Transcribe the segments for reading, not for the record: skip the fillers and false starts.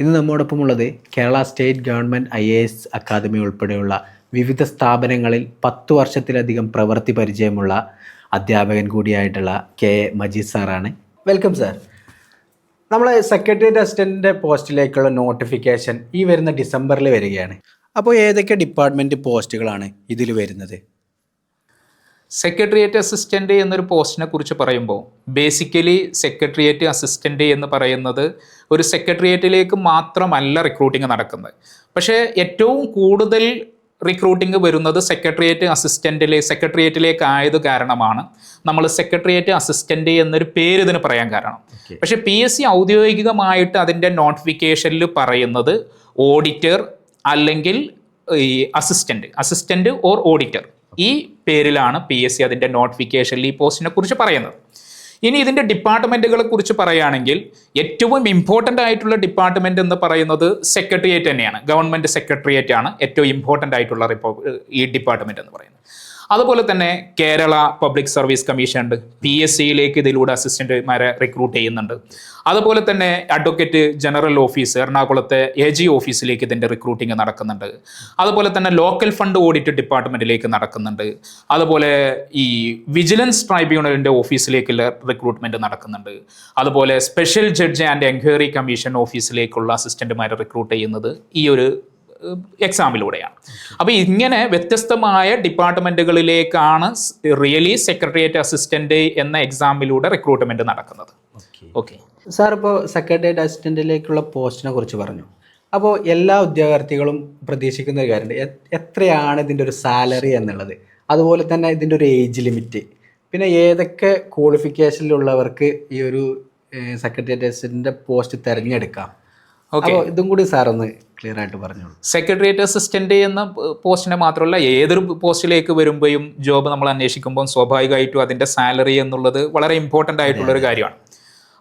ഇന്ന് നമ്മോടൊപ്പമുള്ളത് Kerala state government IAS academy ഉൾപ്പെടെയുള്ള വിവിധ സ്ഥാപനങ്ങളിൽ 10 വർഷത്തിലധികം പ്രവൃത്തി പരിചയമുള്ള അധ്യാപകൻ കൂടിയായിട്ടുള്ള KA മജീദ് സാറാണ്. Welcome sir. നമ്മളെ സെക്രട്ടേറിയറ്റ് അസിസ്റ്റൻറ്റിൻ്റെ പോസ്റ്റിലേക്കുള്ള നോട്ടിഫിക്കേഷൻ ഈ വരുന്ന ഡിസംബറിൽ വരികയാണ്. അപ്പോൾ ഏതൊക്കെ ഡിപ്പാർട്ട്മെൻറ്റ് പോസ്റ്റുകളാണ് ഇതിൽ വരുന്നത്? സെക്രട്ടേറിയറ്റ് അസിസ്റ്റൻ്റ് എന്നൊരു പോസ്റ്റിനെ കുറിച്ച് പറയുമ്പോൾ ബേസിക്കലി സെക്രട്ടേറിയറ്റ് അസിസ്റ്റൻ്റ് എന്ന് പറയുന്നത് ഒരു സെക്രട്ടേറിയറ്റിലേക്ക് മാത്രമല്ല റിക്രൂട്ടിംഗ് നടക്കുന്നത്. പക്ഷേ ഏറ്റവും കൂടുതൽ റിക്രൂട്ടിംഗ് വരുന്നത് സെക്രട്ടേറിയറ്റിലേക്ക് ആയത് കാരണമാണ് നമ്മൾ സെക്രട്ടേറിയറ്റ് അസിസ്റ്റൻ്റ് എന്നൊരു പേര് ഇതിന് പറയാൻ കാരണം. പക്ഷേ PSC ഔദ്യോഗികമായിട്ട് അതിൻ്റെ നോട്ടിഫിക്കേഷനിൽ പറയുന്നത് ഓഡിറ്റർ അല്ലെങ്കിൽ ഈ അസിസ്റ്റൻ്റ് ഓർ ഓഡിറ്റർ, ഈ പേരിലാണ് PSC അതിൻ്റെ നോട്ടിഫിക്കേഷനിൽ ഈ പോസ്റ്റിനെ കുറിച്ച് പറയുന്നത്. ഇനി ഇതിൻ്റെ ഡിപ്പാർട്ട്മെൻറ്റുകളെ കുറിച്ച് പറയുകയാണെങ്കിൽ ഏറ്റവും ഇമ്പോർട്ടൻ്റ് ആയിട്ടുള്ള ഡിപ്പാർട്ട്മെൻറ്റ് എന്ന് പറയുന്നത് സെക്രട്ടേറിയറ്റ് തന്നെയാണ്. ഗവൺമെൻറ് സെക്രട്ടേറിയറ്റ് ആണ് ഏറ്റവും ഇമ്പോർട്ടൻ്റ് ആയിട്ടുള്ള ഈ ഡിപ്പാർട്ട്മെൻറ്റ് എന്ന് പറയുന്നത്. അതുപോലെ തന്നെ കേരള പബ്ലിക് സർവീസ് കമ്മീഷൻ ഉണ്ട്, PSCയിലേക്ക് ഇതിലൂടെ അസിസ്റ്റന്റുമാരെ റിക്രൂട്ട് ചെയ്യുന്നുണ്ട്. അതുപോലെ തന്നെ അഡ്വക്കേറ്റ് ജനറൽ ഓഫീസ് എറണാകുളത്തെ AG ഓഫീസിലേക്ക് ഇതിൻ്റെ റിക്രൂട്ടിംഗ് നടക്കുന്നുണ്ട്. അതുപോലെ തന്നെ ലോക്കൽ ഫണ്ട് ഓഡിറ്റ് ഡിപ്പാർട്ട്മെൻറ്റിലേക്ക് നടക്കുന്നുണ്ട്. അതുപോലെ ഈ വിജിലൻസ് ട്രൈബ്യൂണലിൻ്റെ ഓഫീസിലേക്കുള്ള റിക്രൂട്ട്മെൻറ്റ് നടക്കുന്നുണ്ട്. അതുപോലെ special judge and enquiry commission ഓഫീസിലേക്കുള്ള അസിസ്റ്റന്റുമാരെ റിക്രൂട്ട് ചെയ്യുന്നത് ഈ ഒരു എക്സാമിലൂടെയാണ്. അപ്പോൾ ഇങ്ങനെ വ്യത്യസ്തമായ ഡിപ്പാർട്ട്മെൻറ്റുകളിലേക്കാണ് റിയലി സെക്രട്ടേറിയറ്റ് അസിസ്റ്റൻ്റ് എന്ന എക്സാമിലൂടെ റിക്രൂട്ട്മെൻറ്റ് നടക്കുന്നത്. ഓക്കെ സാർ, ഇപ്പോൾ സെക്രട്ടേറിയറ്റ് അസിസ്റ്റൻറ്റിലേക്കുള്ള പോസ്റ്റിനെ കുറിച്ച് പറഞ്ഞു. അപ്പോൾ എല്ലാ ഉദ്യോഗാർത്ഥികളും പ്രതീക്ഷിക്കുന്ന ഒരു കാര്യമുണ്ട്, എത്രയാണ് ഇതിൻ്റെ ഒരു സാലറി എന്നുള്ളത്, അതുപോലെ തന്നെ ഇതിൻ്റെ ഒരു ഏജ് ലിമിറ്റ്, പിന്നെ ഏതൊക്കെ ക്വാളിഫിക്കേഷനിലുള്ളവർക്ക് ഈ ഒരു സെക്രട്ടേറിയറ്റ് അസിസ്റ്റൻറ്റിൻ്റെ പോസ്റ്റ് തിരഞ്ഞെടുക്കാം. അപ്പോൾ ഇതും കൂടി സാറൊന്ന് ക്ലിയർ ആയിട്ട് പറഞ്ഞോളൂ. സെക്രട്ടേറിയറ്റ് അസിസ്റ്റൻ്റ് എന്ന പോസ്റ്റിനെ മാത്രമല്ല ഏതൊരു പോസ്റ്റിലേക്ക് വരുമ്പോഴും ജോബ് നമ്മൾ അന്വേഷിക്കുമ്പോൾ സ്വാഭാവികമായിട്ടും അതിൻ്റെ സാലറി എന്നുള്ളത് വളരെ ഇമ്പോർട്ടൻ്റ് ആയിട്ടുള്ളൊരു കാര്യമാണ്.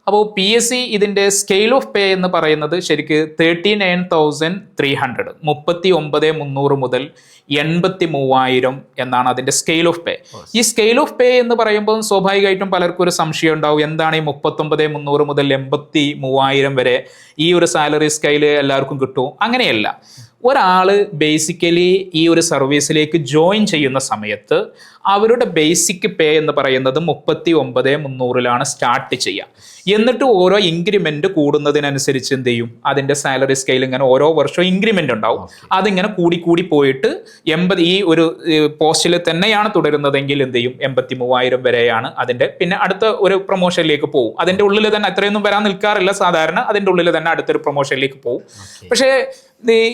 അപ്പോൾ PSC ഇതിൻ്റെ സ്കെയിൽ ഓഫ് പേ എന്ന് പറയുന്നത് ശരിക്ക് 39,300 39,300 മുതൽ 83,000 എന്നാണ് അതിൻ്റെ സ്കെയിൽ ഓഫ് പേ. ഈ സ്കെയിൽ ഓഫ് പേ എന്ന് പറയുമ്പോൾ സ്വാഭാവികമായിട്ടും പലർക്കും ഒരു സംശയം ഉണ്ടാവും, എന്താണ് ഈ 39,300 മുതൽ 83,000 വരെ ഈ ഒരു സാലറി സ്കെയിൽ എല്ലാവർക്കും കിട്ടുമോ? അങ്ങനെയല്ല. ഒരാൾ ബേസിക്കലി ഈ ഒരു സർവീസിലേക്ക് ജോയിൻ ചെയ്യുന്ന സമയത്ത് അവരുടെ ബേസിക് പേ എന്ന് പറയുന്നത് 39,300 സ്റ്റാർട്ട് ചെയ്യുക. എന്നിട്ട് ഓരോ ഇൻക്രിമെന്റ് കൂടുന്നതിനനുസരിച്ച് എന്ത് ചെയ്യും, അതിൻ്റെ സാലറി സ്കെയിൽ ഇങ്ങനെ ഓരോ വർഷവും ഇൻക്രിമെന്റ് ഉണ്ടാവും. അതിങ്ങനെ കൂടി പോയിട്ട് 80 ഈ ഒരു പോസ്റ്റിൽ തന്നെയാണ് തുടരുന്നതെങ്കിൽ എന്ത് ചെയ്യും, 83,000 വരെയാണ് അതിൻ്റെ. പിന്നെ അടുത്ത ഒരു പ്രൊമോഷനിലേക്ക് പോകും. അതിൻ്റെ ഉള്ളിൽ തന്നെ അത്രയൊന്നും വരാൻ നിൽക്കാറില്ല സാധാരണ, അതിൻ്റെ ഉള്ളിൽ തന്നെ അടുത്തൊരു പ്രൊമോഷനിലേക്ക് പോകും. പക്ഷേ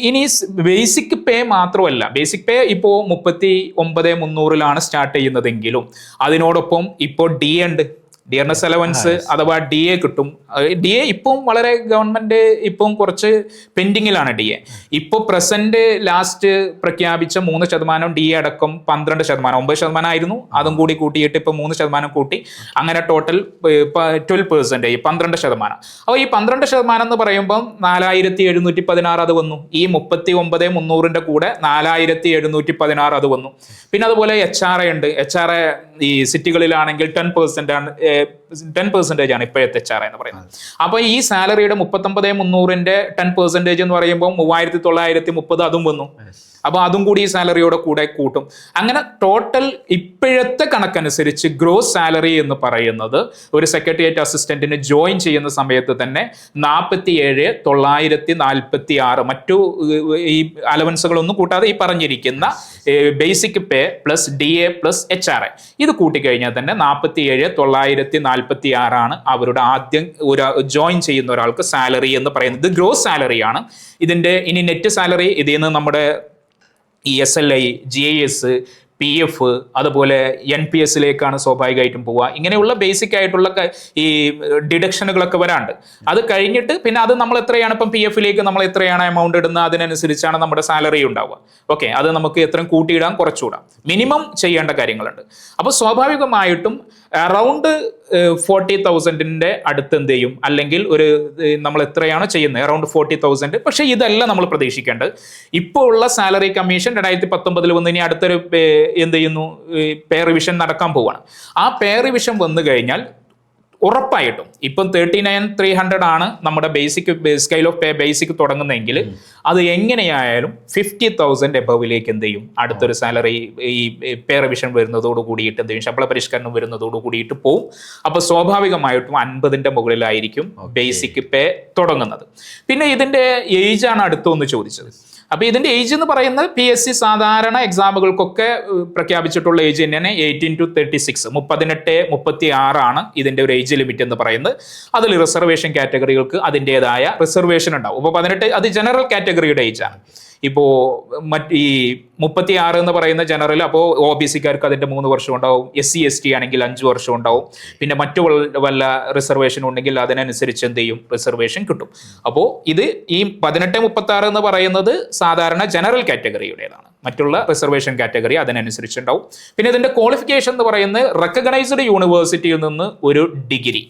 ഇനി ബേസിക് പേ മാത്രമല്ല, ബേസിക് പേ ഇപ്പോൾ 39,300 സ്റ്റാർട്ട് ചെയ്യുന്നതെങ്കിലും അതിനോടൊപ്പം ഇപ്പോൾ DA ഉണ്ട്, ഡിയർനെസ് അലവൻസ് അഥവാ DA കിട്ടും. DA ഇപ്പം വളരെ ഗവൺമെന്റ് ഇപ്പം കുറച്ച് പെൻഡിങ്ങിലാണ്. DA ഇപ്പോൾ പ്രസന്റ് ലാസ്റ്റ് പ്രഖ്യാപിച്ച 3% DA അടക്കം 12%, 9% ആയിരുന്നു, അതും കൂടി കൂട്ടിയിട്ട് ഇപ്പം 3% കൂട്ടി, അങ്ങനെ ടോട്ടൽ 12%, 12%. അപ്പോൾ ഈ 12% എന്ന് പറയുമ്പോൾ 4,716 അത് വന്നു. ഈ 39,300 കൂടെ 4,716 അത് വന്നു. പിന്നെ അതുപോലെ HRA ഉണ്ട്. HRA ഈ സിറ്റികളിലാണെങ്കിൽ 10% ആണ് 10% ആണ് ഇപ്പോഴത്തെ HRA എന്ന് പറയുന്നത്. അപ്പൊ ഈ സാലറിയുടെ 39,300 10% എന്ന് പറയുമ്പോൾ 3,930 അതും വന്നു. അപ്പൊ അതും കൂടി ഈ സാലറിയോടെ കൂടെ കൂട്ടും. അങ്ങനെ ടോട്ടൽ ഇപ്പോഴത്തെ കണക്കനുസരിച്ച് ഗ്രോസ് സാലറി എന്ന് പറയുന്നത് ഒരു സെക്രട്ടേറിയറ്റ് അസിസ്റ്റന്റിന് ജോയിൻ ചെയ്യുന്ന സമയത്ത് തന്നെ 47,946 മറ്റു ഈ അലവൻസുകളൊന്നും കൂട്ടാതെ ഈ പറഞ്ഞിരിക്കുന്ന basic pay plus DA plus HRA ഇത് കൂട്ടിക്കഴിഞ്ഞാൽ തന്നെ 47,946 അവരുടെ ആദ്യം ഒരു ജോയിൻ ചെയ്യുന്ന ഒരാൾക്ക് സാലറി എന്ന് പറയുന്നത്. ഇത് ഗ്രോസ് സാലറിയാണ്. ഇതിന്റെ ഇനി നെറ്റ് സാലറി ഇതിൽ നിന്ന് നമ്മുടെ ഈ SLI, GIS, PF അതുപോലെ NPSലേക്കാണ് സ്വാഭാവികമായിട്ടും പോവുക. ഇങ്ങനെയുള്ള ബേസിക് ആയിട്ടുള്ള ഈ ഡിഡക്ഷനുകളൊക്കെ വരാണ്ട്. അത് കഴിഞ്ഞിട്ട് പിന്നെ അത് നമ്മൾ എത്രയാണ് ഇപ്പം PFലേക്ക് നമ്മൾ എത്രയാണ് എമൗണ്ട് ഇടുന്നത് അതിനനുസരിച്ചാണ് നമ്മുടെ സാലറി ഉണ്ടാവുക. ഓക്കെ, അത് നമുക്ക് എത്രയും കൂട്ടിയിടാം കുറച്ചുകൂടാം. മിനിമം ചെയ്യേണ്ട കാര്യങ്ങളുണ്ട്. അപ്പോൾ സ്വാഭാവികമായിട്ടും അറൗണ്ട് 40,000 അടുത്ത് എന്ത് ചെയ്യും, അല്ലെങ്കിൽ ഒരു നമ്മൾ എത്രയാണോ ചെയ്യുന്നത് അറൗണ്ട് 40,000. പക്ഷേ ഇതല്ല നമ്മൾ പ്രതീക്ഷിക്കേണ്ടത്. ഇപ്പോൾ ഉള്ള സാലറി കമ്മീഷൻ 2019 വന്ന് ഇനി അടുത്തൊരു എന്ത് ചെയ്യുന്നു, പേ റിവിഷൻ നടക്കാൻ പോവുകയാണ്. ആ പേ റിവിഷൻ വന്നു കഴിഞ്ഞാൽ ഉറപ്പായിട്ടും ഇപ്പം 39,300 ആണ് നമ്മുടെ basic scale of pay basic തുടങ്ങുന്നതെങ്കിൽ അത് എങ്ങനെയായാലും 50,000 എബവിലേക്ക് എന്ത് ചെയ്യും, അടുത്തൊരു സാലറി ഈ പേ റിവിഷൻ വരുന്നതോട് കൂടിയിട്ട് എന്ത് ചെയ്യും, ശമ്പള പരിഷ്കരണം വരുന്നതോട് കൂടിയിട്ട് പോവും. അപ്പൊ സ്വാഭാവികമായിട്ടും 50ന്റെ മുകളിലായിരിക്കും ബേസിക് പേ തുടങ്ങുന്നത്. പിന്നെ ഇതിന്റെ ഏജ് ആണ് അടുത്തൊന്ന് ചോദിച്ചത്. അപ്പൊ ഇതിന്റെ ഏജ് എന്ന് പറയുന്നത് PSC സാധാരണ എക്സാമുകൾക്കൊക്കെ പ്രഖ്യാപിച്ചിട്ടുള്ള ഏജ് തന്നെയാണ് 18 to 36, 38-36 ആണ് ഇതിന്റെ ഒരു ഏജ് ലിമിറ്റ് എന്ന് പറയുന്നത്. അതിൽ റിസർവേഷൻ കാറ്റഗറികൾക്ക് അതിൻ്റെതായ റിസർവേഷൻ ഉണ്ടാവും. അപ്പോൾ 18 അത് ജനറൽ കാറ്റഗറിയുടെ ഏജ് ആണ്. ഇപ്പോൾ ഈ 36 എന്ന് പറയുന്ന ജനറൽ, അപ്പോൾ OBC-കാർക്ക് അതിന്റെ 3 വർഷം ഉണ്ടാവും, SC/ST ആണെങ്കിൽ 5 വർഷം ഉണ്ടാവും, പിന്നെ മറ്റു വല്ല റിസർവേഷൻ ഉണ്ടെങ്കിൽ അതിനനുസരിച്ച് എന്ത് ചെയ്യും, റിസർവേഷൻ കിട്ടും. അപ്പോൾ ഇത് ഈ 18-36 എന്ന് പറയുന്നത് സാധാരണ ജനറൽ കാറ്റഗറിയുടേതാണ്. മറ്റുള്ള റിസർവേഷൻ കാറ്റഗറി അതിനനുസരിച്ചുണ്ടാവും. പിന്നെ ഇതിന്റെ ക്വാളിഫിക്കേഷൻ എന്ന് പറയുന്നത് റെക്കഗ്നൈസ്ഡ് യൂണിവേഴ്സിറ്റിയിൽ നിന്ന് ഒരു ഡിഗ്രി,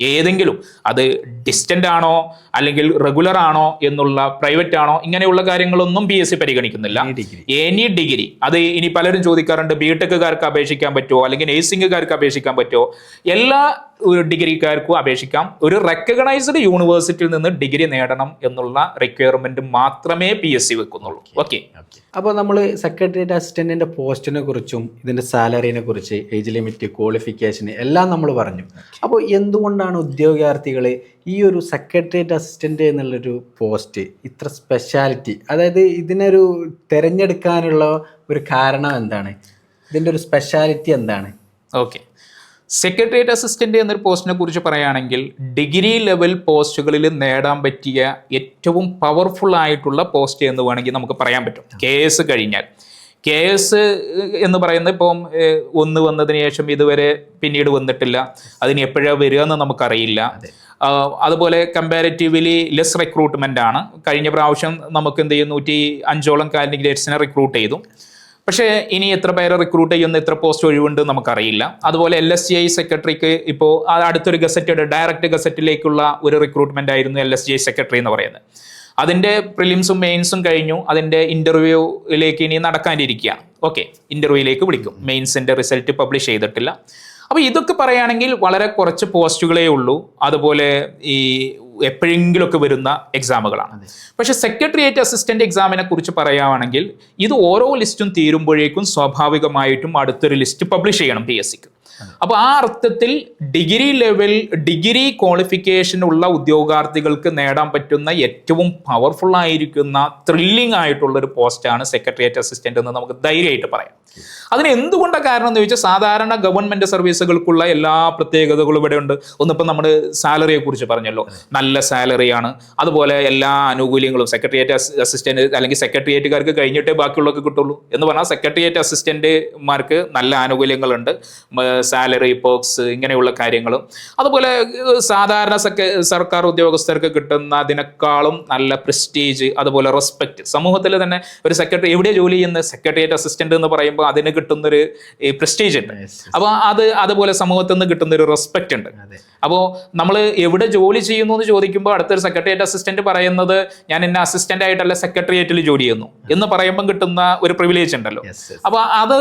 ഏതെങ്കിലും അത് ഡിസ്റ്റന്റ് ആണോ അല്ലെങ്കിൽ റെഗുലർ ആണോ എന്നുള്ള, പ്രൈവറ്റ് ആണോ, ഇങ്ങനെയുള്ള കാര്യങ്ങളൊന്നും PSC പരിഗണിക്കുന്നില്ല. Any degree. അത് ഇനി പലരും ചോദിക്കാറുണ്ട്, BTech-കാർക്ക് അപേക്ഷിക്കാൻ പറ്റുമോ, അല്ലെങ്കിൽ നേഴ്സിംഗുകാർക്ക് അപേക്ഷിക്കാൻ പറ്റുമോ? എല്ലാ ഡിഗ്രിക്കാർക്കും അപേക്ഷിക്കാം. ഒരു റെക്കഗ്നൈസ്ഡ് യൂണിവേഴ്സിറ്റിയിൽ നിന്ന് ഡിഗ്രി നേടണം എന്നുള്ള റിക്വയർമെന്റ് മാത്രമേ PSC വെക്കുന്നുള്ളൂ. ഓക്കെ. അപ്പോൾ നമ്മൾ സെക്രട്ടേറിയറ്റ് അസിസ്റ്റന്റിന്റെ പോസ്റ്റിനെ കുറിച്ചും ഇതിന്റെ സാലറിനെ കുറിച്ച്, ഏജ് ലിമിറ്റ്, ക്വാളിഫിക്കേഷൻ എല്ലാം നമ്മൾ പറഞ്ഞു. അപ്പോൾ എന്തുകൊണ്ടാണ് ഉദ്യോഗാർത്ഥികൾ ഈ ഒരു സെക്രട്ടേറിയറ്റ് അസിസ്റ്റന്റ് എന്നുള്ളൊരു പോസ്റ്റ് ഇത്ര സ്പെഷ്യാലിറ്റി, അതായത് ഇതിനൊരു തിരഞ്ഞെടുക്കാനുള്ള ഒരു കാരണം എന്താണ്, ഇതിന്റെ ഒരു സ്പെഷ്യാലിറ്റി എന്താണ്? ഓക്കെ. സെക്രട്ടേറിയറ്റ് അസിസ്റ്റന്റ് എന്നൊരു പോസ്റ്റിനെ കുറിച്ച് പറയുകയാണെങ്കിൽ ഡിഗ്രി ലെവൽ പോസ്റ്റുകളിൽ നേടാൻ പറ്റിയ ഏറ്റവും പവർഫുൾ ആയിട്ടുള്ള പോസ്റ്റ് എന്ന് വേണമെങ്കിൽ നമുക്ക് പറയാൻ പറ്റും. KS കഴിഞ്ഞാൽ KS എന്ന് പറയുന്നത് ഇപ്പം 1 വന്നതിന് ശേഷം ഇതുവരെ പിന്നീട് വന്നിട്ടില്ല. അതിന് എപ്പോഴാണ് വരിക എന്ന് നമുക്കറിയില്ല. അതുപോലെ കമ്പാരിറ്റീവ്ലി ലെസ് റിക്രൂട്ട്മെന്റ് ആണ്. കഴിഞ്ഞ പ്രാവശ്യം നമുക്ക് എന്ത് ചെയ്യും, 105ഓളം കാൻഡിഡേറ്റ്സിനെ റിക്രൂട്ട് ചെയ്തു. പക്ഷേ ഇനി എത്ര പേരെ റിക്രൂട്ട് ചെയ്യുന്ന, എത്ര പോസ്റ്റ് ഒഴിവുണ്ട് നമുക്കറിയില്ല. അതുപോലെ LSGI സെക്രട്ടറിക്ക് ഇപ്പോൾ അടുത്തൊരു ഗസറ്റഡ് ഡയറക്റ്റ് ഗസറ്റിലേക്കുള്ള ഒരു റിക്രൂട്ട്മെന്റ് ആയിരുന്നു LSGI സെക്രട്ടറി എന്ന് പറയുന്നത്. അതിന്റെ പ്രിലിംസും മെയിൻസും കഴിഞ്ഞു. അതിന്റെ ഇന്റർവ്യൂയിലേക്ക് ഇനി നടക്കാനിരിക്കുകയാണ്. ഓക്കെ, ഇന്റർവ്യൂയിലേക്ക് വിളിക്കും. മെയിൻസിന്റെ റിസൾട്ട് പബ്ലിഷ് ചെയ്തിട്ടില്ല. അപ്പോൾ ഇതൊക്കെ പറയുകയാണെങ്കിൽ വളരെ കുറച്ച് പോസ്റ്റുകളേ ഉള്ളൂ. അതുപോലെ ഈ എപ്പോഴെങ്കിലുമൊക്കെ വരുന്ന എക്സാമുകളാണ്. പക്ഷെ സെക്രട്ടേറിയറ്റ് അസിസ്റ്റന്റ് എക്സാമിനെ കുറിച്ച് പറയുകയാണെങ്കിൽ ഇത് ഓരോ ലിസ്റ്റും തീരുമ്പോഴേക്കും സ്വാഭാവികമായിട്ടും അടുത്തൊരു ലിസ്റ്റ് പബ്ലിഷ് ചെയ്യണം PSC-ക്ക്. അപ്പോൾ ആ അർത്ഥത്തിൽ ഡിഗ്രി ലെവൽ, ഡിഗ്രി ക്വാളിഫിക്കേഷൻ ഉള്ള ഉദ്യോഗാർത്ഥികൾക്ക് നേടാൻ പറ്റുന്ന ഏറ്റവും പവർഫുൾ ആയിരിക്കുന്ന, ത്രില്ലിംഗ് ആയിട്ടുള്ള ഒരു പോസ്റ്റാണ് സെക്രട്ടേറിയറ്റ് അസിസ്റ്റന്റ് എന്ന് നമുക്ക് ധൈര്യമായിട്ട് പറയാം. അതിന് എന്തുകൊണ്ടാണ് കാരണം എന്ന് ചോദിച്ചാൽ, സാധാരണ ഗവൺമെന്റ് സർവീസുകൾക്കുള്ള എല്ലാ പ്രത്യേകതകളും ഇവിടെ ഉണ്ട്. ഒന്നിപ്പം നമ്മൾ സാലറിയെ കുറിച്ച് പറഞ്ഞല്ലോ, നല്ല സാലറിയാണ്. അതുപോലെ എല്ലാ ആനുകൂല്യങ്ങളും സെക്രട്ടേറിയറ്റ് അസിസ്റ്റന്റ് അല്ലെങ്കിൽ സെക്രട്ടേറിയറ്റുകാർക്ക് കഴിഞ്ഞിട്ടേ ബാക്കിയുള്ളവർക്ക് കിട്ടുള്ളൂ എന്ന് പറഞ്ഞാൽ, സെക്രട്ടേറിയറ്റ് അസിസ്റ്റന്റുമാർക്ക് നല്ല ആനുകൂല്യങ്ങളുണ്ട്, സാലറി, പെർക്സ്, ഇങ്ങനെയുള്ള കാര്യങ്ങളും. അതുപോലെ സാധാരണ സർക്കാർ ഉദ്യോഗസ്ഥർക്ക് കിട്ടുന്നതിനേക്കാളും നല്ല പ്രസ്റ്റീജ്, അതുപോലെ റെസ്പെക്ട് സമൂഹത്തിൽ തന്നെ. ഒരു സെക്രട്ടറി എവിടെ ജോലി ചെയ്യുന്ന സെക്രട്ടേറിയറ്റ് അസിസ്റ്റന്റ് എന്ന് പറയുമ്പോൾ അതിന് കിട്ടുന്നൊരു പ്രസ്റ്റീജ് ഉണ്ട്. അപ്പോൾ അതുപോലെ സമൂഹത്തിൽ നിന്ന് കിട്ടുന്നൊരു റെസ്പെക്ട് ഉണ്ട്. അപ്പോൾ നമ്മൾ എവിടെ ജോലി ചെയ്യുന്നു എന്ന് ചോദിക്കുമ്പോൾ അടുത്തൊരു സെക്രട്ടേറിയറ്റ് അസിസ്റ്റന്റ് പറയുന്നത്, ഞാൻ എന്നെ അസിസ്റ്റന്റ് ആയിട്ടല്ല സെക്രട്ടേറിയറ്റിൽ ജോലി ചെയ്യുന്നു എന്ന് പറയുമ്പോൾ കിട്ടുന്ന ഒരു പ്രിവിലേജ് ഉണ്ടല്ലോ. അപ്പോൾ അത്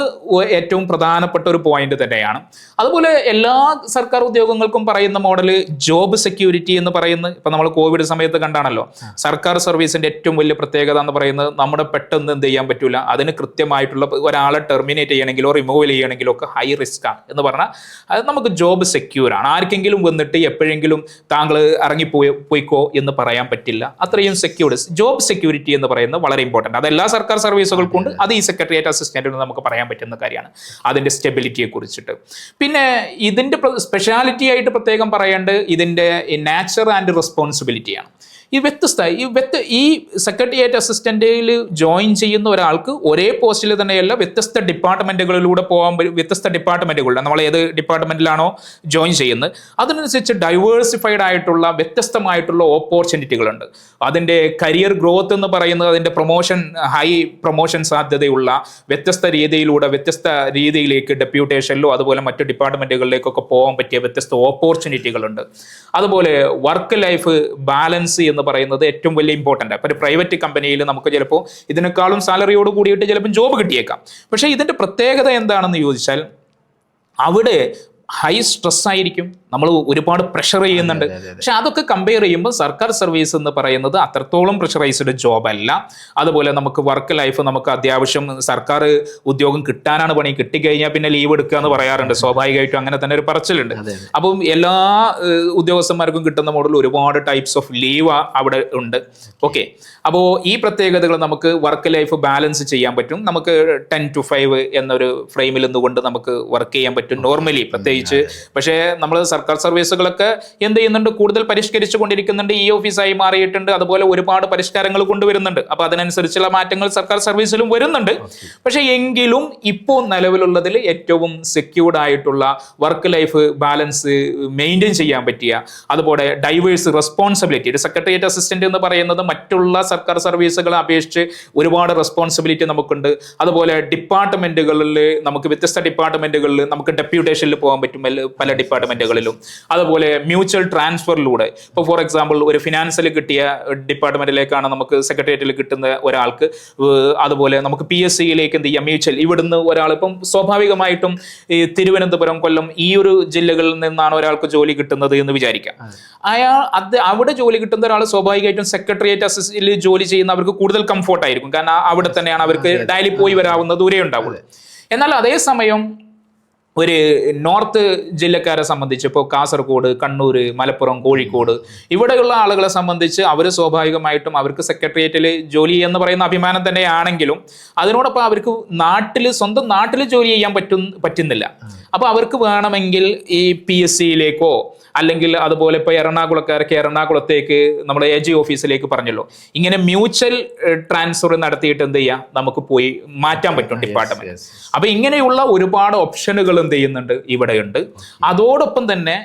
ഏറ്റവും പ്രധാനപ്പെട്ട ഒരു പോയിന്റ് തന്നെയാണ്. അതുപോലെ എല്ലാ സർക്കാർ ഉദ്യോഗങ്ങൾക്കും പറയുന്ന മോഡല് ജോബ് സെക്യൂരിറ്റി എന്ന് പറയുന്നത്, ഇപ്പൊ നമ്മൾ കോവിഡ് സമയത്ത് കണ്ടാണല്ലോ, സർക്കാർ സർവീസിന്റെ ഏറ്റവും വലിയ പ്രത്യേകത എന്ന് പറയുന്നത് നമ്മുടെ പെട്ടെന്ന് എന്ത് ചെയ്യാൻ പറ്റൂല, അതിന് കൃത്യമായിട്ടുള്ള ഒരാളെ ടെർമിനേറ്റ് ചെയ്യണമെങ്കിലോ റിമൂവൽ ചെയ്യണമെങ്കിലോ ഒക്കെ ഹൈ റിസ്ക് ആണ് എന്ന് പറഞ്ഞാൽ അത് നമുക്ക് ജോബ് സെക്യൂർ ആണ്. ആർക്കെങ്കിലും വന്നിട്ട് എപ്പോഴെങ്കിലും താങ്കൾ പോയിക്കോ എന്ന് പറയാൻ പറ്റില്ല. അത്രയും സെക്യൂർഡ് ജോബ് സെക്യൂരിറ്റി എന്ന് പറയുന്നത് വളരെ ഇമ്പോർട്ടൻ്റ്. അത് എല്ലാ സർക്കാർ സർവീസുകൾക്കും ഉണ്ട്. അത് ഈ സെക്രട്ടേറിയറ്റ് അസിസ്റ്റന്റിന് നമുക്ക് പറയാൻ പറ്റുന്ന കാര്യമാണ്, അതിന്റെ സ്റ്റെബിലിറ്റിയെ കുറിച്ചിട്ട്. പിന്നെ ഇതിന്റെ സ്പെഷ്യാലിറ്റി ആയിട്ട് പ്രത്യേകം പറയേണ്ടത് ഇതിന്റെ നാച്ചർ ആൻഡ് റെസ്പോൺസിബിലിറ്റിയാണ്. ഈ ഈ സെക്രട്ടേറിയറ്റ് അസിസ്റ്റന്റിൽ ജോയിൻ ചെയ്യുന്ന ഒരാൾക്ക് ഒരേ പോസ്റ്റിൽ തന്നെയല്ല, വ്യത്യസ്ത ഡിപ്പാർട്ട്മെന്റുകളിലൂടെ പോകാൻ, വ്യത്യസ്ത ഡിപ്പാർട്ട്മെന്റുകളുടെ നമ്മൾ ഏത് ഡിപ്പാർട്ട്മെന്റിലാണോ ജോയിൻ ചെയ്യുന്നത് അതിനനുസരിച്ച് ഡൈവേഴ്സിഫൈഡ് ആയിട്ടുള്ള വ്യത്യസ്തമായിട്ടുള്ള ഓപ്പർച്യൂണിറ്റികളുണ്ട്. അതിൻ്റെ കരിയർ ഗ്രോത്ത് എന്ന് പറയുന്നത്, അതിൻ്റെ പ്രൊമോഷൻ, ഹൈ പ്രൊമോഷൻ സാധ്യതയുള്ള വ്യത്യസ്ത രീതിയിലേക്ക് ഡെപ്യൂട്ടേഷനിലോ അതുപോലെ മറ്റു ഡിപ്പാർട്ട്മെന്റുകളിലേക്കൊക്കെ പോകാൻ പറ്റിയ വ്യത്യസ്ത ഓപ്പർച്യൂണിറ്റികളുണ്ട്. അതുപോലെ വർക്ക് ലൈഫ് ബാലൻസ് എന്ന് പറയുന്നത് ഏറ്റവും വലിയ ഇമ്പോർട്ടൻ്റ്. അപ്പോൾ ഒരു പ്രൈവറ്റ് കമ്പനിയിൽ നമുക്ക് ചിലപ്പോൾ ഇതിനേക്കാളും സാലറിയോട് കൂടിയിട്ട് ചിലപ്പോൾ ജോബ് കിട്ടിയേക്കാം. പക്ഷേ ഇതിൻ്റെ പ്രത്യേകത എന്താണെന്ന് ചോദിച്ചാൽ, അവിടെ ഹൈ സ്ട്രെസ് ആയിരിക്കും, നമ്മൾ ഒരുപാട് പ്രഷർ ചെയ്യുന്നുണ്ട്. പക്ഷെ അതൊക്കെ കമ്പയർ ചെയ്യുമ്പോൾ സർക്കാർ സർവീസ് എന്ന് പറയുന്നത് അത്രത്തോളം പ്രഷറൈസ്ഡ് ജോബ് അല്ല. അതുപോലെ നമുക്ക് വർക്ക് ലൈഫ്, നമുക്ക് അത്യാവശ്യം സർക്കാർ ഉദ്യോഗം കിട്ടാനാണ് പണി, കിട്ടിക്കഴിഞ്ഞാൽ പിന്നെ ലീവ് എടുക്കുക എന്ന് പറയാറുണ്ട്. സ്വാഭാവികമായിട്ടും അങ്ങനെ തന്നെ ഒരു പറച്ചിലുണ്ട്. അപ്പം എല്ലാ ഉദ്യോഗസ്ഥന്മാർക്കും കിട്ടുന്ന മോഡൽ ഒരുപാട് ടൈപ്സ് ഓഫ് ലീവ് അവിടെ ഉണ്ട്. ഓക്കെ, അപ്പോൾ ഈ പ്രത്യേകതകൾ നമുക്ക് വർക്ക് ലൈഫ് ബാലൻസ് ചെയ്യാൻ പറ്റും. നമുക്ക് 10 to 5 എന്നൊരു ഫ്രെയിമിൽ നിന്നുകൊണ്ട് നമുക്ക് വർക്ക് ചെയ്യാൻ പറ്റും നോർമലി, പ്രത്യേകിച്ച്. പക്ഷേ നമ്മൾ സർക്കാർ സർവീസുകളൊക്കെ എന്ത് ചെയ്യുന്നുണ്ട്, കൂടുതൽ പരിഷ്കരിച്ചു കൊണ്ടിരിക്കുന്നുണ്ട്. ഈ ഓഫീസായി മാറിയിട്ടുണ്ട്, അതുപോലെ ഒരുപാട് പരിഷ്കാരങ്ങൾ കൊണ്ടുവരുന്നുണ്ട്. അപ്പൊ അതിനനുസരിച്ചുള്ള മാറ്റങ്ങൾ സർക്കാർ സർവീസിലും വരുന്നുണ്ട്. പക്ഷെ എങ്കിലും ഇപ്പോൾ നിലവിലുള്ളതിൽ ഏറ്റവും സെക്യൂർഡ് ആയിട്ടുള്ള വർക്ക് ലൈഫ് ബാലൻസ് മെയിൻറ്റെയിൻ ചെയ്യാൻ പറ്റിയ, അതുപോലെ ഡൈവേഴ്സ് റെസ്പോൺസിബിലിറ്റി, ഒരു സെക്രട്ടേറിയറ്റ് അസിസ്റ്റന്റ് എന്ന് പറയുന്നത് മറ്റുള്ള സർക്കാർ സർവീസുകളെ അപേക്ഷിച്ച് ഒരുപാട് റെസ്പോൺസിബിലിറ്റി നമുക്കുണ്ട്. അതുപോലെ ഡിപ്പാർട്ട്മെന്റുകളിൽ നമുക്ക് വ്യത്യസ്ത ഡിപ്പാർട്ട്മെന്റുകളിൽ നമുക്ക് ഡെപ്യൂട്ടേഷനിൽ പോകാൻ പറ്റും പല ഡിപ്പാർട്ട്മെന്റുകളിലും. അതുപോലെ മ്യൂച്വൽ ട്രാൻസ്ഫറിലൂടെ, ഇപ്പോൾ ഫോർ എക്സാമ്പിൾ ഒരു ഫിനാൻസിൽ കിട്ടിയ ഡിപ്പാർട്ട്മെന്റിലേക്കാണ് നമുക്ക് സെക്രട്ടേറിയറ്റിൽ കിട്ടുന്ന ഒരാൾക്ക്, അതുപോലെ നമുക്ക് PSCയിലേക്ക് എന്ത് ചെയ്യാം, മ്യൂച്വൽ, ഇവിടുന്ന് ഒരാൾ ഇപ്പം സ്വാഭാവികമായിട്ടും ഈ തിരുവനന്തപുരം, കൊല്ലം ഈ ഒരു ജില്ലകളിൽ നിന്നാണ് ഒരാൾക്ക് ജോലി കിട്ടുന്നത് എന്ന് വിചാരിക്കാം. അവിടെ ജോലി കിട്ടുന്ന ഒരാൾ സ്വാഭാവികമായിട്ടും സെക്രട്ടേറിയറ്റ് അസിസ്റ്റന്റിൽ ജോലി ചെയ്യുന്നവർക്ക് കൂടുതൽ കംഫോർട്ട് ആയിരിക്കും. കാരണം അവിടെ തന്നെയാണ് അവർക്ക് ഡെയിലി പോയി വരാവുന്ന ദൂരേ ഉണ്ടാവുള്ളൂ. എന്നാൽ അതേസമയം ഒരു നോർത്ത് ജില്ലക്കാരെ സംബന്ധിച്ച്, ഇപ്പോൾ കാസർഗോഡ്, കണ്ണൂർ, മലപ്പുറം, കോഴിക്കോട് ഇവിടെയുള്ള ആളുകളെ സംബന്ധിച്ച് അവർ സ്വാഭാവികമായിട്ടും അവർക്ക് സെക്രട്ടേറിയറ്റിൽ ജോലി എന്ന് പറയുന്ന അഭിമാനം തന്നെയാണെങ്കിലും അതിനോടൊപ്പം അവർക്ക് സ്വന്തം നാട്ടിൽ ജോലി ചെയ്യാൻ പറ്റുന്നില്ല. അപ്പോൾ അവർക്ക് വേണമെങ്കിൽ ഈ PSCയിലേക്കോ അല്ലെങ്കിൽ അതുപോലെ ഇപ്പോൾ എറണാകുളക്കാർക്ക് എറണാകുളത്തേക്ക് നമ്മുടെ AG ഓഫീസിലേക്ക് പറഞ്ഞല്ലോ, ഇങ്ങനെ മ്യൂച്വൽ ട്രാൻസ്ഫർ നടത്തിയിട്ട് എന്ത് ചെയ്യാം, നമുക്ക് പോയി മാറ്റാൻ പറ്റും ഡിപ്പാർട്ട്മെന്റ്. അപ്പൊ ഇങ്ങനെയുള്ള ഒരുപാട് ഓപ്ഷനുകൾ എന്ത് ചെയ്യുന്നുണ്ട്, ഇവിടെയുണ്ട്. അതോടൊപ്പം തന്നെ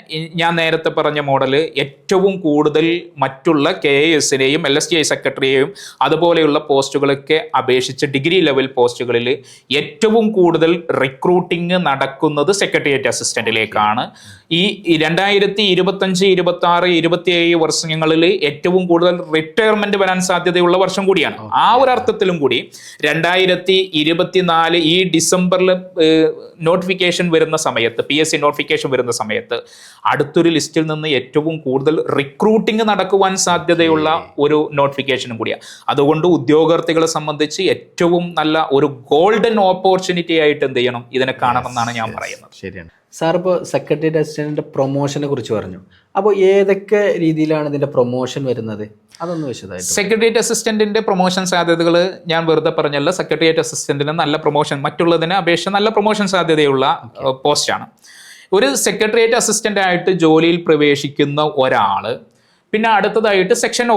ഞാൻ നേരത്തെ പറഞ്ഞ മോഡല് ഏറ്റവും കൂടുതൽ മറ്റുള്ള KASനെയും LSTI സെക്രട്ടറിയെയും അതുപോലെയുള്ള പോസ്റ്റുകളൊക്കെ അപേക്ഷിച്ച് ഡിഗ്രി ലെവൽ പോസ്റ്റുകളിൽ ഏറ്റവും കൂടുതൽ റിക്രൂട്ടിംഗ് നടക്കുന്നത് സെക്രട്ടേറിയറ്റ് അസിസ്റ്റന്റിലേക്കാണ്. ഈ 2025, 26, 27 വർഷങ്ങളിൽ ഏറ്റവും കൂടുതൽ റിട്ടയർമെന്റ് വരാൻ സാധ്യതയുള്ള വർഷം കൂടിയാണ്. ആ ഒരു അർത്ഥത്തിലും കൂടി 2024 ഈ ഡിസംബറിൽ നോട്ടിഫിക്കേഷൻ വരുന്ന സമയത്ത്, PSC നോട്ടിഫിക്കേഷൻ വരുന്ന സമയത്ത് അടുത്തൊരു ലിസ്റ്റിൽ നിന്ന് ഏറ്റവും കൂടുതൽ റിക്രൂട്ടിംഗ് നടക്കുവാൻ സാധ്യതയുള്ള ഒരു നോട്ടിഫിക്കേഷനും കൂടിയാണ്. അതുകൊണ്ട് ഉദ്യോഗാർത്ഥികളെ സംബന്ധിച്ച് ഏറ്റവും നല്ല ഒരു ഗോൾഡൻ ഓപ്പർച്യൂണിറ്റി ആയിട്ട് എന്ത് ചെയ്യണം, ഇതിനെ കാണണമെന്നാണ് ഞാൻ പറയുന്നത്. ശരിയാണ് സാർ. ഇപ്പോൾ സെക്രട്ടേറിയറ്റ് അസിസ്റ്റന്റിന്റെ പ്രൊമോഷനെ കുറിച്ച് പറഞ്ഞു. അപ്പോൾ ഏതൊക്കെ രീതിയിലാണ് ഇതിന്റെ പ്രൊമോഷൻ വരുന്നത്, അതൊന്ന് വിശദമായിട്ട്. സെക്രട്ടേറിയറ്റ് അസിസ്റ്റന്റിന്റെ പ്രൊമോഷൻ സാധ്യതകൾ ഞാൻ വെറുതെ പറഞ്ഞല്ല. സെക്രട്ടേറിയറ്റ് അസിസ്റ്റന്റിന് നല്ല പ്രൊമോഷൻ, മറ്റുള്ളതിനെ അപേക്ഷിച്ച് നല്ല പ്രൊമോഷൻ സാധ്യതയുള്ള പോസ്റ്റാണ്. ഒരു സെക്രട്ടേറിയറ്റ് അസിസ്റ്റന്റ് ആയിട്ട് ജോലിയിൽ പ്രവേശിക്കുന്ന ഒരാള് പിന്നെ അടുത്തതായിട്ട് സെക്ഷൻ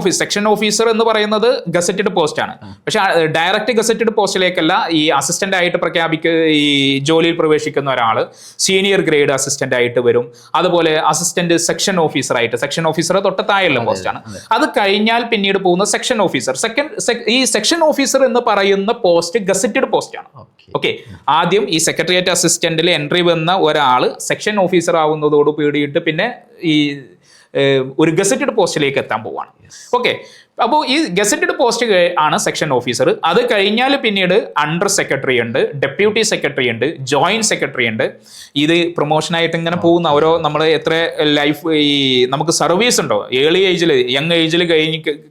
ഓഫീസർ എന്ന് പറയുന്നത് ഗസറ്റഡ് പോസ്റ്റ് ആണ്. പക്ഷെ ഡയറക്റ്റ് ഗസറ്റഡ് പോസ്റ്റിലേക്കല്ല ഈ അസിസ്റ്റന്റ് ആയിട്ട് ഈ ജോലിയിൽ പ്രവേശിക്കുന്ന ഒരാൾ സീനിയർ ഗ്രേഡ് അസിസ്റ്റന്റ് ആയിട്ട് വരും. അതുപോലെ അസിസ്റ്റന്റ് സെക്ഷൻ ഓഫീസർ തൊട്ടത്തായുള്ള പോസ്റ്റാണ്. അത് കഴിഞ്ഞാൽ പിന്നീട് പോകുന്ന സെക്ഷൻ ഓഫീസർ. ഈ സെക്ഷൻ ഓഫീസർ എന്ന് പറയുന്ന പോസ്റ്റ് ഗസറ്റഡ് പോസ്റ്റ് ആണ്. ഓക്കെ, ആദ്യം ഈ സെക്രട്ടേറിയറ്റ് അസിസ്റ്റന്റിൽ എൻട്രി വന്ന ഒരാൾ സെക്ഷൻ ഓഫീസർ ആവുന്നതോട് കൂടിയിട്ട് പിന്നെ ഈ ഒരു ഗസറ്റഡ് പോസ്റ്റിലേക്ക് എത്താൻ പോവാണ്. ഓക്കെ, അപ്പോൾ ഈ ഗസറ്റഡ് പോസ്റ്റ് ആണ് സെക്ഷൻ ഓഫീസർ. അത് കഴിഞ്ഞാൽ പിന്നീട് അണ്ടർ സെക്രട്ടറി ഉണ്ട്, ഡെപ്യൂട്ടി സെക്രട്ടറി ഉണ്ട്, ജോയിന്റ് സെക്രട്ടറി ഉണ്ട്. ഇത് പ്രൊമോഷനായിട്ട് ഇങ്ങനെ പോകുന്ന ഓരോ നമ്മൾ എത്ര ലൈഫ് ഈ നമുക്ക് സർവീസ് ഉണ്ടോ, യങ് ഏജിൽ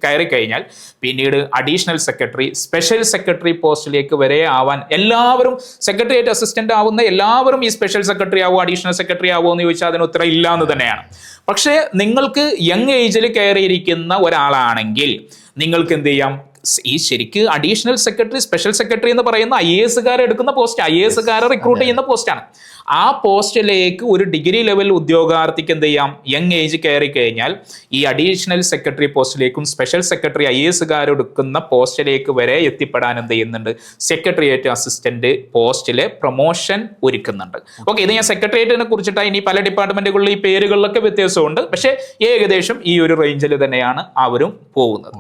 കയറി കഴിഞ്ഞാൽ പിന്നീട് അഡീഷണൽ സെക്രട്ടറി, സ്പെഷ്യൽ സെക്രട്ടറി പോസ്റ്റിലേക്ക് വരെ ആവാൻ എല്ലാവരും, സെക്രട്ടേറിയറ്റ് അസിസ്റ്റന്റ് ആവുന്ന എല്ലാവരും ഈ സ്പെഷ്യൽ സെക്രട്ടറി ആവോ അഡീഷണൽ സെക്രട്ടറി ആവോ എന്ന് ചോദിച്ചാൽ അതിന് ഉത്തരം ഇല്ല എന്ന് തന്നെയാണ്. പക്ഷേ നിങ്ങൾക്ക് യങ് ഏജിൽ കയറിയിരിക്കുന്ന ഒരാളാണെങ്കിൽ നിങ്ങൾക്ക് എന്ത് ചെയ്യാം, ഈ ശരിക്ക് അഡീഷണൽ സെക്രട്ടറി, സ്പെഷ്യൽ സെക്രട്ടറി എന്ന് പറയുന്ന IAS എടുക്കുന്ന പോസ്റ്റ്, IAS റിക്രൂട്ട് ചെയ്യുന്ന പോസ്റ്റാണ്. ആ പോസ്റ്റിലേക്ക് ഒരു ഡിഗ്രി ലെവൽ ഉദ്യോഗാർത്ഥിക്ക് എന്ത് ചെയ്യാം, യങ് ഏജ് കയറി കഴിഞ്ഞാൽ ഈ അഡീഷണൽ സെക്രട്ടറി പോസ്റ്റിലേക്കും സ്പെഷ്യൽ സെക്രട്ടറി IAS എടുക്കുന്ന പോസ്റ്റിലേക്ക് വരെ എത്തിപ്പെടാൻ എന്ത് ചെയ്യുന്നുണ്ട്, സെക്രട്ടേറിയറ്റ് അസിസ്റ്റന്റ് പോസ്റ്റിലെ പ്രൊമോഷൻ ഒരുക്കുന്നുണ്ട്. ഓക്കെ, ഇത് ഞാൻ സെക്രട്ടേറിയറ്റിനെ കുറിച്ചിട്ടാണ്. ഇനി പല ഡിപ്പാർട്ട്മെന്റുകളിൽ ഈ പേരുകളിലൊക്കെ വ്യത്യാസമുണ്ട്. പക്ഷേ ഏകദേശം ഈ ഒരു റേഞ്ചിൽ തന്നെയാണ് അവരും പോകുന്നത്.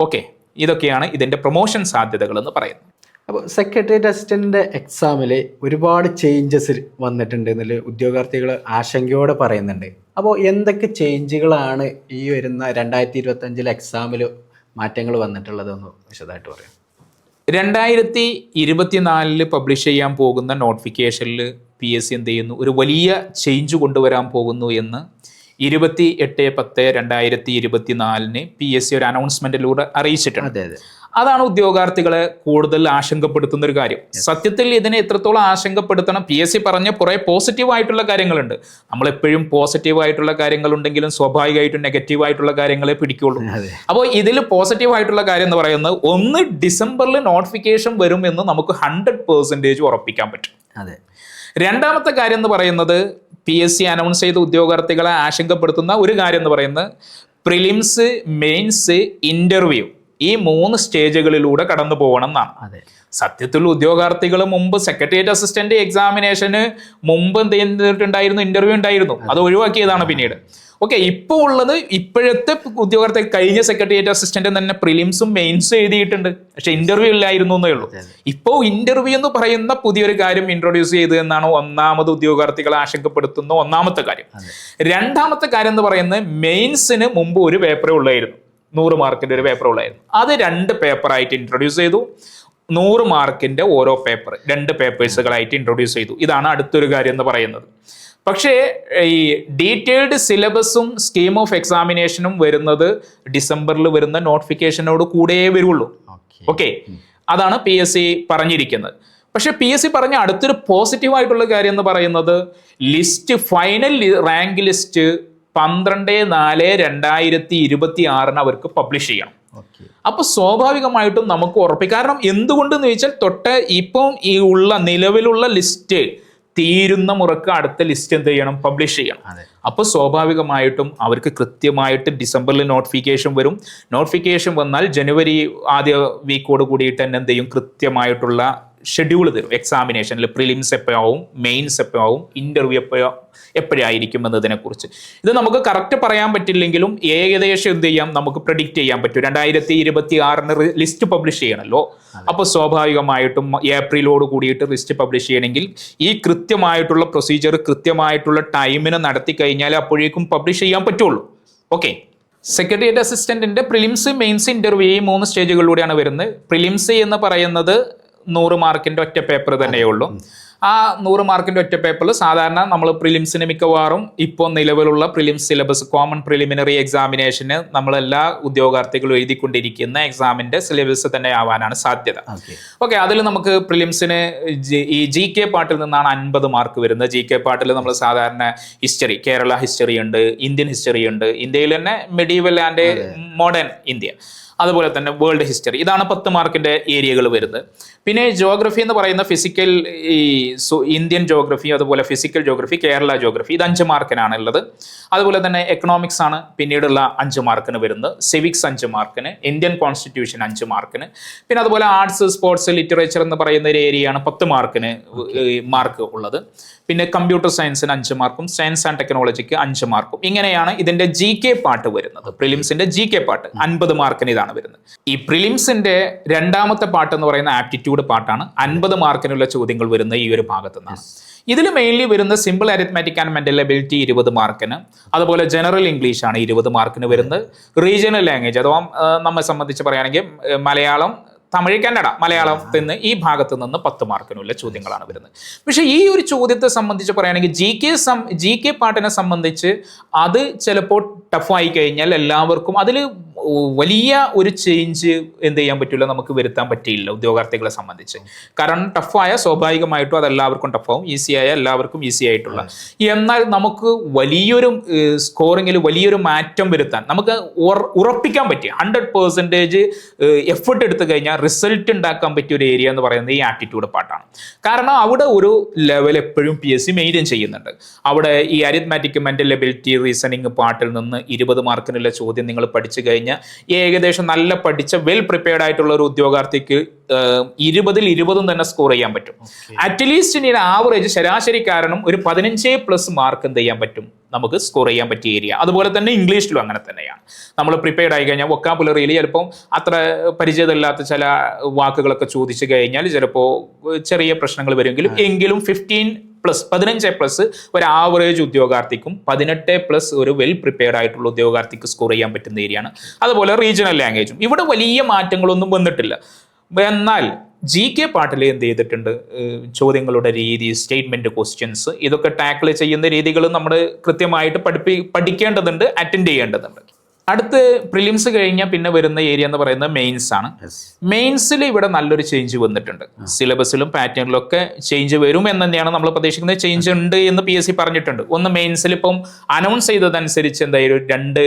ഓക്കെ, ഇതൊക്കെയാണ് ഇതിന്റെ പ്രൊമോഷൻ സാധ്യതകൾ എന്ന് പറയുന്നത്. അപ്പോൾ സെക്രട്ടേറിയറ്റ് അസിസ്റ്റന്റിന്റെ എക്സാമിൽ ഒരുപാട് ചേഞ്ചസ് വന്നിട്ടുണ്ട് എന്നതിൽ ഉദ്യോഗാർത്ഥികൾ ആശങ്കയോടെ പറയുന്നുണ്ട്. അപ്പോൾ എന്തൊക്കെ ചേഞ്ചുകളാണ് ഈ വരുന്ന 2025 എക്സാമിൽ മാറ്റങ്ങൾ വന്നിട്ടുള്ളതെന്ന് വിശദമായിട്ട് പറയാം. 2024 പബ്ലിഷ് ചെയ്യാൻ പോകുന്ന നോട്ടിഫിക്കേഷനിൽ PSC എന്ത് ചെയ്യുന്നു, ഒരു വലിയ ചേഞ്ച് കൊണ്ടുവരാൻ പോകുന്നു എന്ന് 28/10/2024 PSC ഒരു അനൗൺസ്മെന്റിലൂടെ അറിയിച്ചിട്ടുണ്ട്. അതാണ് ഉദ്യോഗാർത്ഥികളെ കൂടുതൽ ആശങ്കപ്പെടുത്തുന്ന ഒരു കാര്യം. സത്യത്തിൽ ഇതിനെ എത്രത്തോളം ആശങ്കപ്പെടുത്തണം? PSC പറഞ്ഞ കുറെ പോസിറ്റീവ് ആയിട്ടുള്ള കാര്യങ്ങളുണ്ട്. നമ്മളെപ്പോഴും പോസിറ്റീവ് ആയിട്ടുള്ള കാര്യങ്ങൾ ഉണ്ടെങ്കിലും സ്വാഭാവികമായിട്ടും നെഗറ്റീവ് ആയിട്ടുള്ള കാര്യങ്ങളെ പിടിക്കുള്ളൂ. അപ്പോൾ ഇതിൽ പോസിറ്റീവ് ആയിട്ടുള്ള കാര്യം എന്ന് പറയുന്നത്, ഒന്ന്, ഡിസംബറിൽ നോട്ടിഫിക്കേഷൻ വരും എന്ന് നമുക്ക് 100% ഉറപ്പിക്കാൻ പറ്റും. രണ്ടാമത്തെ കാര്യം എന്ന് പറയുന്നത്, PSC അനൗൺസ് ചെയ്ത ഉദ്യോഗാർത്ഥികളെ ആശങ്കപ്പെടുത്തുന്ന ഒരു കാര്യം എന്ന് പറയുന്നത്, പ്രിലിംസ്, മെയിൻസ്, ഇന്റർവ്യൂ ഈ 3 സ്റ്റേജുകളിലൂടെ കടന്നു പോകണം എന്നാണ്. സത്യത്തിൽ ഉദ്യോഗാർത്ഥികൾ മുമ്പ് സെക്രട്ടേറിയറ്റ് അസിസ്റ്റന്റ് എക്സാമിനേഷന് മുമ്പ് എന്ത് ചെയ്തിട്ടുണ്ടായിരുന്നു? ഇന്റർവ്യൂ ഉണ്ടായിരുന്നു. അത് ഒഴിവാക്കിയതാണ് പിന്നീട്. ഓക്കെ, ഇപ്പോൾ ഉള്ളത്, ഇപ്പോഴത്തെ ഉദ്യോഗാർത്ഥികൾ കഴിഞ്ഞ സെക്രട്ടേറിയറ്റ് അസിസ്റ്റന്റ് തന്നെ പ്രിലിംസും മെയിൻസും എഴുതിയിട്ടുണ്ട്, പക്ഷെ ഇന്റർവ്യൂ ഇല്ലായിരുന്നു എന്നേ ഉള്ളൂ. ഇപ്പോൾ ഇന്റർവ്യൂ എന്ന് പറയുന്ന പുതിയൊരു കാര്യം ഇൻട്രൊഡ്യൂസ് ചെയ്തു എന്നാണ് ഒന്നാമത് ഉദ്യോഗാർത്ഥികളെ ആശങ്കപ്പെടുത്തുന്ന ഒന്നാമത്തെ കാര്യം. രണ്ടാമത്തെ കാര്യം എന്ന് പറയുന്നത്, മെയിൻസിന് മുമ്പ് ഒരു പേപ്പറേ ഉള്ളായിരുന്നു, 100 മാർക്കിന്റെ ഒരു പേപ്പർ ഉള്ളായിരുന്നു. അത് 2 പേപ്പറായിട്ട് ഇൻട്രൊഡ്യൂസ് ചെയ്തു. 100 മാർക്കിന്റെ ഓരോ പേപ്പർ 2 പേപ്പേഴ്സുകളായിട്ട് ഇൻട്രൊഡ്യൂസ് ചെയ്തു. ഇതാണ് അടുത്തൊരു കാര്യം എന്ന് പറയുന്നത്. പക്ഷേ ഈ ഡീറ്റെയിൽഡ് സിലബസും സ്കീം ഓഫ് എക്സാമിനേഷനും വരുന്നത് ഡിസംബറിൽ വരുന്ന നോട്ടിഫിക്കേഷനോട് കൂടെ വരുള്ളൂ. ഓക്കെ, അതാണ് PSC പറഞ്ഞിരിക്കുന്നത്. പക്ഷെ PSC പറഞ്ഞ അടുത്തൊരു പോസിറ്റീവ് ആയിട്ടുള്ള കാര്യം എന്ന് പറയുന്നത്, ലിസ്റ്റ്, ഫൈനൽ റാങ്ക് ലിസ്റ്റ് 12/4/2026 അവർക്ക് പബ്ലിഷ് ചെയ്യണം. അപ്പൊ സ്വാഭാവികമായിട്ടും നമുക്ക് ഉറപ്പിക്കാം. കാരണം എന്തുകൊണ്ടെന്ന് ചോദിച്ചാൽ, ഇപ്പം ഈ നിലവിലുള്ള ലിസ്റ്റ് തീരുന്ന മുറക്ക് അടുത്ത ലിസ്റ്റ് എന്ത് ചെയ്യണം? പബ്ലിഷ് ചെയ്യണം. അപ്പൊ സ്വാഭാവികമായിട്ടും അവർക്ക് കൃത്യമായിട്ട് ഡിസംബറിൽ നോട്ടിഫിക്കേഷൻ വരും. നോട്ടിഫിക്കേഷൻ വന്നാൽ ജനുവരി ആദ്യ വീക്കോട് കൂടിയിട്ട് തന്നെ എന്ത് ചെയ്യും? കൃത്യമായിട്ടുള്ള ഷെഡ്യൂൾ തരും. എക്സാമിനേഷനിൽ പ്രിലിംസ് എപ്പോഴാവും, മെയിൻസ് എപ്പോഴാവും, ഇന്റർവ്യൂ എപ്പോഴായിരിക്കും എന്നതിനെ കുറിച്ച്. ഇത് നമുക്ക് കറക്റ്റ് പറയാൻ പറ്റില്ലെങ്കിലും ഏകദേശം എന്ത് ചെയ്യാം? നമുക്ക് പ്രെഡിക്റ്റ് ചെയ്യാൻ പറ്റും. 2026 ലിസ്റ്റ് പബ്ലിഷ് ചെയ്യണമല്ലോ. അപ്പോൾ സ്വാഭാവികമായിട്ടും ഏപ്രിലോട് കൂടിയിട്ട് ലിസ്റ്റ് പബ്ലിഷ് ചെയ്യണമെങ്കിൽ ഈ കൃത്യമായിട്ടുള്ള പ്രൊസീജിയർ കൃത്യമായിട്ടുള്ള ടൈമിന് നടത്തി കഴിഞ്ഞാൽ അപ്പോഴേക്കും പബ്ലിഷ് ചെയ്യാൻ പറ്റുള്ളൂ. ഓക്കെ, സെക്രട്ടേറിയറ്റ് അസിസ്റ്റന്റിന്റെ പ്രിലിംസ്, മെയിൻസ്, ഇന്റർവ്യൂ ഈ 3 സ്റ്റേജുകളിലൂടെയാണ് വരുന്നത്. പ്രിലിംസ് എന്ന് പറയുന്നത് 100 മാർക്കിന്റെ ഒറ്റ പേപ്പർ തന്നെയേ ഉള്ളൂ. ആ 100 മാർക്കിന്റെ ഒറ്റ പേപ്പറിൽ സാധാരണ നമ്മൾ പ്രിലിംസിന് മിക്കവാറും ഇപ്പോൾ നിലവിലുള്ള പ്രിലിംസ് സിലബസ്, കോമൺ പ്രിലിമിനറി എക്സാമിനേഷന് നമ്മളെല്ലാ ഉദ്യോഗാർത്ഥികളും എഴുതിക്കൊണ്ടിരിക്കുന്ന എക്സാമിന്റെ സിലബസ് തന്നെ ആവാനാണ് സാധ്യത. ഓക്കെ, അതിൽ നമുക്ക് പ്രിലിംസിന് ഈ GK പാർട്ടിൽ നിന്നാണ് 50 മാർക്ക് വരുന്നത്. GK പാർട്ടിൽ നമ്മൾ സാധാരണ ഹിസ്റ്ററി, കേരള ഹിസ്റ്ററി ഉണ്ട്, ഇന്ത്യൻ ഹിസ്റ്ററി ഉണ്ട്, ഇന്ത്യയിൽ തന്നെ മെഡീവൽ ആൻഡ് മോഡേൺ ഇന്ത്യ, അതുപോലെ തന്നെ വേൾഡ് ഹിസ്റ്ററി, ഇതാണ് 10 മാർക്കിന്റെ ഏരിയകൾ വരുന്നത്. പിന്നെ ജോഗ്രഫി എന്ന് പറയുന്ന ഫിസിക്കൽ, ഇന്ത്യൻ ജോഗ്രഫി, അതുപോലെ ഫിസിക്കൽ ജോഗ്രഫി, കേരള ജോഗ്രഫി, ഇത് 5 മാർക്കിനാണ് ഉള്ളത്. അതുപോലെ തന്നെ എക്കണോമിക്സ് ആണ് പിന്നീടുള്ള 5 മാർക്കിന് വരുന്നത്. സിവിക്സ് 5 മാർക്കിന്, ഇന്ത്യൻ കോൺസ്റ്റിറ്റ്യൂഷൻ 5 മാർക്കിന്, പിന്നെ അതുപോലെ ആർട്സ്, സ്പോർട്സ്, ലിറ്ററേച്ചർ എന്ന് പറയുന്ന ഒരു ഏരിയയാണ് 10 മാർക്കിന് മാർക്ക് ഉള്ളത്. പിന്നെ കമ്പ്യൂട്ടർ സയൻസിന് 5 മാർക്കും, സയൻസ് ആൻഡ് ടെക്നോളജിക്ക് 5 മാർക്കും. ഇങ്ങനെയാണ് ഇതിന്റെ GK പാർട്ട് വരുന്നത്. പ്രിലിംസിന്റെ GK പാർട്ട് 50 മാർക്കിന് ഇതാണ് വരുന്നത്. ഈ പ്രിലിംസിന്റെ രണ്ടാമത്തെ പാർട്ട് എന്ന് പറയുന്ന ആപ്റ്റിറ്റ്യൂഡ് പാർട്ടാണ്. 50 മാർക്കിനുള്ള ചോദ്യങ്ങൾ വരുന്ന ഈ ഒരു ഭാഗത്തു നിന്നാണ്. ഇതിൽ മെയിൻലി വരുന്ന simple arithmetic and mental ability 20 മാർക്കിന്, അതുപോലെ ജനറൽ ഇംഗ്ലീഷ് ആണ് 20 മാർക്കിന് വരുന്നത്. റീജിയണൽ ലാംഗ്വേജ് അഥവാ നമ്മെ സംബന്ധിച്ച് പറയുകയാണെങ്കിൽ മലയാളം, തമിഴ്, കന്നഡ, മലയാളത്തിൽ നിന്ന് ഈ ഭാഗത്ത് നിന്ന് 10 മാർക്കിനുള്ള ചോദ്യങ്ങളാണ് വരുന്നത്. പക്ഷേ ഈ ഒരു ചോദ്യത്തെ സംബന്ധിച്ച് പറയുകയാണെങ്കിൽ GK പാർട്ടിനെ സംബന്ധിച്ച് അത് ചിലപ്പോൾ ടഫായി കഴിഞ്ഞാൽ എല്ലാവർക്കും അതിൽ വലിയ ഒരു ചേഞ്ച് എന്ത് ചെയ്യാൻ പറ്റില്ല, നമുക്ക് വരുത്താൻ പറ്റിയില്ല ഉദ്യോഗാർത്ഥികളെ സംബന്ധിച്ച്. കാരണം ടഫായ സ്വാഭാവികമായിട്ടും അതെല്ലാവർക്കും ടഫാവും, ഈസിയായ എല്ലാവർക്കും ഈസി ആയിട്ടുള്ള. എന്നാൽ നമുക്ക് വലിയൊരു സ്കോറിങ്ങിൽ വലിയൊരു മാറ്റം വരുത്താൻ നമുക്ക് ഉറപ്പിക്കാൻ പറ്റിയ 100% എഫേർട്ട് എടുത്തു കഴിഞ്ഞാൽ റിസൾട്ട് ഉണ്ടാക്കാൻ പറ്റിയ ഒരു ഏരിയ എന്ന് പറയുന്നത് ഈ ആപ്റ്റിറ്റ്യൂഡ് പാർട്ടാണ്. കാരണം അവിടെ ഒരു ലെവൽ എപ്പോഴും PSC മെയിൻറ്റെയിൻ ചെയ്യുന്നുണ്ട്. അവിടെ ഈ അരിത്മാറ്റിക്, മെന്റൽ എബിലിറ്റി, റീസണിങ് പാർട്ടിൽ നിന്ന് 20 മാർക്കിനുള്ള ചോദ്യം നിങ്ങൾ പഠിച്ചു കഴിഞ്ഞാൽ ഏകദേശം നല്ല പഠിച്ച വെൽ പ്രിപ്പയർഡ് ആയിട്ടുള്ള ഒരു ഉദ്യോഗാർത്ഥിക്ക് 20ൽ 20 തന്നെ സ്കോർ ചെയ്യാൻ പറ്റും. അറ്റ്ലീസ്റ്റ് ഇനി ആവറേജ് ശരാശരി കാരണം ഒരു 15+ മാർക്ക് എന്ത് ചെയ്യാൻ പറ്റും, നമുക്ക് സ്കോർ ചെയ്യാൻ പറ്റിയ ഏരിയ. അതുപോലെ തന്നെ ഇംഗ്ലീഷിലും അങ്ങനെ തന്നെയാണ്. നമ്മൾ പ്രിപ്പയർഡ് ആയി കഴിഞ്ഞാൽ വൊക്കാബുലറിയിൽ ചിലപ്പോൾ അത്ര പരിചയമില്ലാത്ത ചില വാക്കുകളൊക്കെ ചോദിച്ചു കഴിഞ്ഞാൽ ചിലപ്പോൾ ചെറിയ പ്രശ്നങ്ങൾ വരുമെങ്കിലും 15+ ഒരു ആവറേജ് ഉദ്യോഗാർത്ഥിക്കും 18+ ഒരു വെൽ പ്രിപ്പയർഡ് ആയിട്ടുള്ള ഉദ്യോഗാർത്ഥിക്ക് സ്കോർ ചെയ്യാൻ പറ്റുന്ന ഏരിയയാണ്. അതുപോലെ റീജിയണൽ ലാംഗ്വേജും ഇവിടെ വലിയ മാറ്റങ്ങളൊന്നും വന്നിട്ടില്ല. എന്നാൽ GK പാർട്ടിൽ എന്ത് ചെയ്തിട്ടുണ്ട്, ചോദ്യങ്ങളുടെ രീതി, സ്റ്റേറ്റ്മെന്റ് ക്വസ്റ്റ്യൻസ്, ഇതൊക്കെ ടാക്കിൾ ചെയ്യുന്ന രീതികൾ നമ്മൾ കൃത്യമായിട്ട് പഠിക്കേണ്ടതുണ്ട്, അറ്റൻഡ് ചെയ്യേണ്ടതുണ്ട്. അടുത്ത് പ്രിലിംസ് കഴിഞ്ഞാൽ പിന്നെ വരുന്ന ഏരിയ എന്ന് പറയുന്നത് മെയിൻസ് ആണ്. മെയിൻസിൽ ഇവിടെ നല്ലൊരു ചേഞ്ച് വന്നിട്ടുണ്ട്. സിലബസിലും പാറ്റേണിലും ഒക്കെ ചേഞ്ച് വരും എന്ന് തന്നെയാണ് നമ്മൾ പ്രതീക്ഷിക്കുന്നത്. ചേഞ്ച് ഉണ്ട് എന്ന് PSC പറഞ്ഞിട്ടുണ്ട്. ഒന്ന്, മെയിൻസിൽ ഇപ്പം അനൗൺസ് ചെയ്തതനുസരിച്ച് എന്തായാലും 2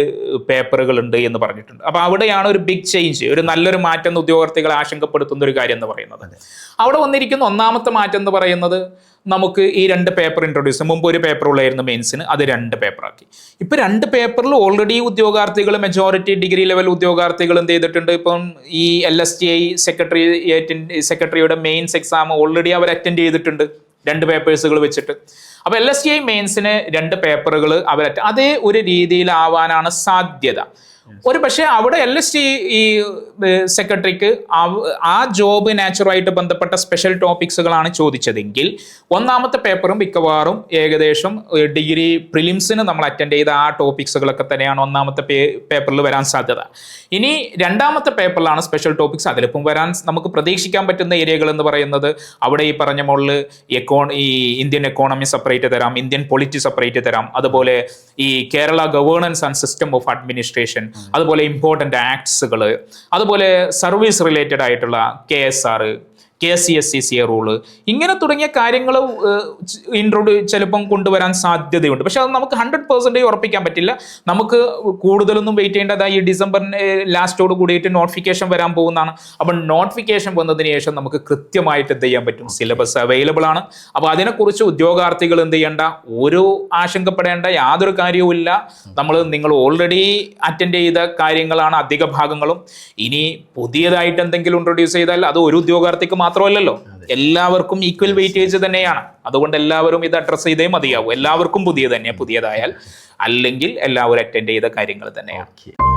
പേപ്പറുകൾ ഉണ്ട് എന്ന് പറഞ്ഞിട്ടുണ്ട്. അപ്പൊ അവിടെയാണ് ഒരു ബിഗ് ചേഞ്ച്, ഒരു നല്ലൊരു മാറ്റം ഉദ്യോഗാർത്ഥികളെ ആശങ്കപ്പെടുത്തുന്ന ഒരു കാര്യം എന്ന് പറയുന്നത്. അവിടെ വന്നിരിക്കുന്ന ഒന്നാമത്തെ മാറ്റം എന്ന് പറയുന്നത് നമുക്ക് ഈ 2 പേപ്പർ ഇൻട്രൊഡ്യൂസ്, മുമ്പ് ഒരു പേപ്പർ ഉള്ളായിരുന്നു മെയിൻസിന്, അത് 2 പേപ്പറാക്കി. ഇപ്പൊ 2 പേപ്പറിൽ ഓൾറെഡി ഉദ്യോഗാർത്ഥികൾ, മെജോറിറ്റി ഡിഗ്രി ലെവൽ ഉദ്യോഗാർത്ഥികൾ എന്ത് ചെയ്തിട്ടുണ്ട്, ഇപ്പം ഈ LSTI സെക്രട്ടറിയുടെ മെയിൻസ് എക്സാം ഓൾറെഡി അവർ അറ്റൻഡ് ചെയ്തിട്ടുണ്ട് 2 പേപ്പേഴ്സുകൾ വെച്ചിട്ട്. അപ്പൊ LSTI മെയിൻസിന് 2 പേപ്പറുകൾ അവർ അതേ ഒരു രീതിയിലാവാനാണ് സാധ്യത. ഒരു പക്ഷേ അവിടെ LSTI ഈ സെക്രട്ടറിക്ക് ആ ജോബ് നാച്ചുറായിട്ട് ബന്ധപ്പെട്ട സ്പെഷ്യൽ ടോപ്പിക്സുകളാണ് ചോദിച്ചതെങ്കിൽ ഒന്നാമത്തെ പേപ്പറും മിക്കവാറും ഏകദേശം ഡിഗ്രി പ്രിലിംസിന് നമ്മൾ അറ്റൻഡ് ചെയ്ത ആ ടോപ്പിക്സുകളൊക്കെ തന്നെയാണ് ഒന്നാമത്തെ പേപ്പറിൽ വരാൻ സാധ്യത. ഇനി രണ്ടാമത്തെ പേപ്പറിലാണ് സ്പെഷ്യൽ ടോപ്പിക്സ്. അതിലിപ്പം വരാൻ നമുക്ക് പ്രതീക്ഷിക്കാൻ പറ്റുന്ന ഏരിയകൾ എന്ന് പറയുന്നത് അവിടെ ഈ പറഞ്ഞ മുകളിൽ ഈ ഇന്ത്യൻ എക്കോണമി സെപ്പറേറ്റ് തരാം, ഇന്ത്യൻ പൊളിറ്റി സെപ്പറേറ്റ് തരാം, അതുപോലെ ഈ Kerala governance and system of administration, അതുപോലെ ഇമ്പോർട്ടൻ്റ് ആക്ട്സുകൾ, അതുപോലെ സർവീസ് റിലേറ്റഡ് ആയിട്ടുള്ള KSR, KCSCCA റൂള്, ഇങ്ങനെ തുടങ്ങിയ കാര്യങ്ങൾ ചിലപ്പം കൊണ്ടുവരാൻ സാധ്യതയുണ്ട്. പക്ഷെ അത് നമുക്ക് 100% ഉറപ്പിക്കാൻ പറ്റില്ല. നമുക്ക് കൂടുതലൊന്നും വെയിറ്റ് ചെയ്യേണ്ടതായി ഈ ഡിസംബർ ലാസ്റ്റോട് കൂടിയിട്ട് നോട്ടിഫിക്കേഷൻ വരാൻ പോകുന്നതാണ്. അപ്പം നോട്ടിഫിക്കേഷൻ വന്നതിന് ശേഷം നമുക്ക് കൃത്യമായിട്ട് എന്ത് ചെയ്യാൻ പറ്റും, സിലബസ് അവൈലബിൾ ആണ്. അപ്പോൾ അതിനെക്കുറിച്ച് ഉദ്യോഗാർത്ഥികൾ എന്ത് ചെയ്യേണ്ട, ഒരു ആശങ്കപ്പെടേണ്ട യാതൊരു കാര്യവുമില്ല. നിങ്ങൾ ഓൾറെഡി അറ്റൻഡ് ചെയ്ത കാര്യങ്ങളാണ് അധിക ഭാഗങ്ങളും. ഇനി പുതിയതായിട്ട് എന്തെങ്കിലും ഇൻട്രൊഡ്യൂസ് ചെയ്താൽ അത് ഒരു ഉദ്യോഗാർത്ഥിക്ക് മാത്രമല്ലല്ലോ, എല്ലാവർക്കും ഈക്വൽ വെയിറ്റേജ് തന്നെയാണ്. അതുകൊണ്ട് എല്ലാവരും ഇത് അഡ്രസ് ചെയ്തേ മതിയാവും. എല്ലാവർക്കും പുതിയതായാൽ, അല്ലെങ്കിൽ എല്ലാവരും അറ്റൻഡ് ചെയ്ത കാര്യങ്ങൾ തന്നെയാണ്.